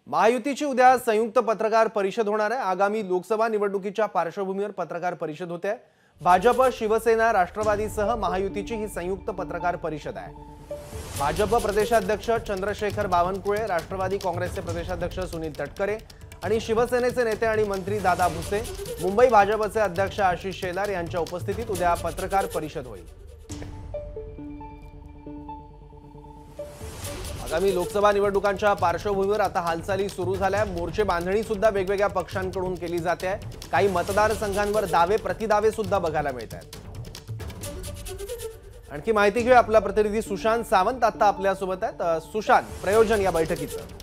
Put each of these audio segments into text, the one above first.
महायुतीची उद्या संयुक्त पत्रकार परिषद होणार आहे। आगामी लोकसभा निवडणुकीच्या पार्श्वभूमीवर पत्रकार परिषद होते आहे। भाजप, शिवसेना, राष्ट्रवादीसह महायुतीची ही संयुक्त पत्रकार परिषद आहे। भाजप प्रदेशाध्यक्ष चंद्रशेखर बावनकुळे, राष्ट्रवादी काँग्रेसचे प्रदेशाध्यक्ष सुनील तटकरे आणि शिवसेनेचे नेते आणि मंत्री दादा भुसे, मुंबई भाजपचे अध्यक्ष आशिष शेलार यांच्या उपस्थितीत उद्या पत्रकार परिषद होईल। आगामी लोकसभा निवडणुकांच्या पार्श्वभूमीवर आता हालचाली सुरू झाल्या। मोर्चे बांधणी सुद्धा वेगवेगळ्या पक्षांकडून केली जाते आहे। काही मतदारसंघांवर दावे प्रतिदावे सुद्धा बघायला मिळत आहेत। आणखी माहिती घेऊया, आपला प्रतिनिधी सुशांत सावंत आता आपल्या सोबत आहेत। सुशांत, प्रयोजन या बैठकीचं?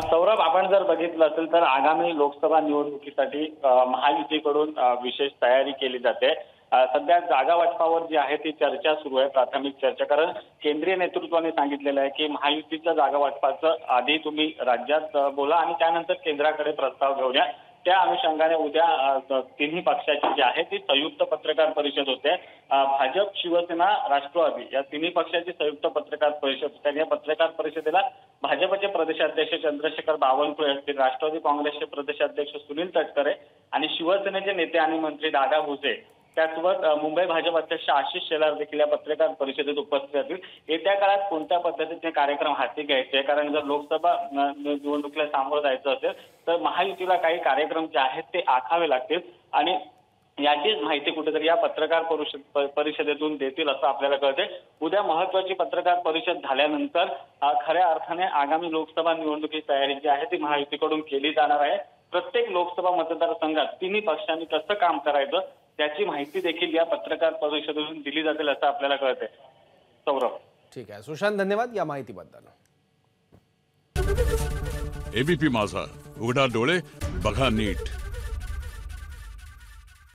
सौरभ, आपण जर बघितलं असेल तर आगामी लोकसभा निवडणुकीसाठी महायुतीकडून विशेष तयारी केली जाते। सध्या जागा वाटपावर जी आहे ती चर्चा सुरू आहे, प्राथमिक चर्चा। कारण केंद्रीय नेतृत्वाने सांगितलेलं आहे की महायुतीच्या जागा वाटपाचं आधी तुम्ही राज्यात बोला आणि त्यानंतर केंद्राकडे प्रस्ताव घेऊन या। त्या अनुषंगाने उद्या तिन्ही पक्षाची जी आहे ती संयुक्त पत्रकार परिषद होते। भाजप, शिवसेना, राष्ट्रवादी या तिन्ही पक्षाची संयुक्त पत्रकार परिषद होते। या पत्रकार परिषदेला भाजपचे प्रदेशाध्यक्ष चंद्रशेखर बावनकुळे असतील, राष्ट्रवादी काँग्रेसचे प्रदेशाध्यक्ष सुनील तटकरे आणि शिवसेनेचे नेते आणि मंत्री दादा भुसे, त्यासोबत मुंबई भाजप अध्यक्ष आशिष शेलार देखील या पत्रकार परिषदेत उपस्थित असतील। येत्या काळात कोणत्या पद्धतीचे कार्यक्रम हाती घ्यायचे, कारण जर लोकसभा निवडणुकीला सामोरं जायचं असेल तर महायुतीला काही कार्यक्रम जे आहेत ते आखावे लागतील आणि याचीच माहिती कुठेतरी या पत्रकार परिषदेतून देतील असं आपल्याला कळते। उद्या महत्वाची पत्रकार परिषद झाल्यानंतर खऱ्या अर्थाने आगामी लोकसभा निवडणुकीची तयारी जी आहे ती महायुतीकडून केली जाणार आहे। प्रत्येक लोकसभा मतदारसंघात तिन्ही पक्षांनी कसं काम करायचं त्याची माहिती देखील या पत्रकार परिषदेतून दिली जातील असं आपल्याला कळते। सौरभ, ठीक आहे सुशांत, धन्यवाद या माहितीबद्दल। एबीपी माझा, उघडा डोळे बघा नीट।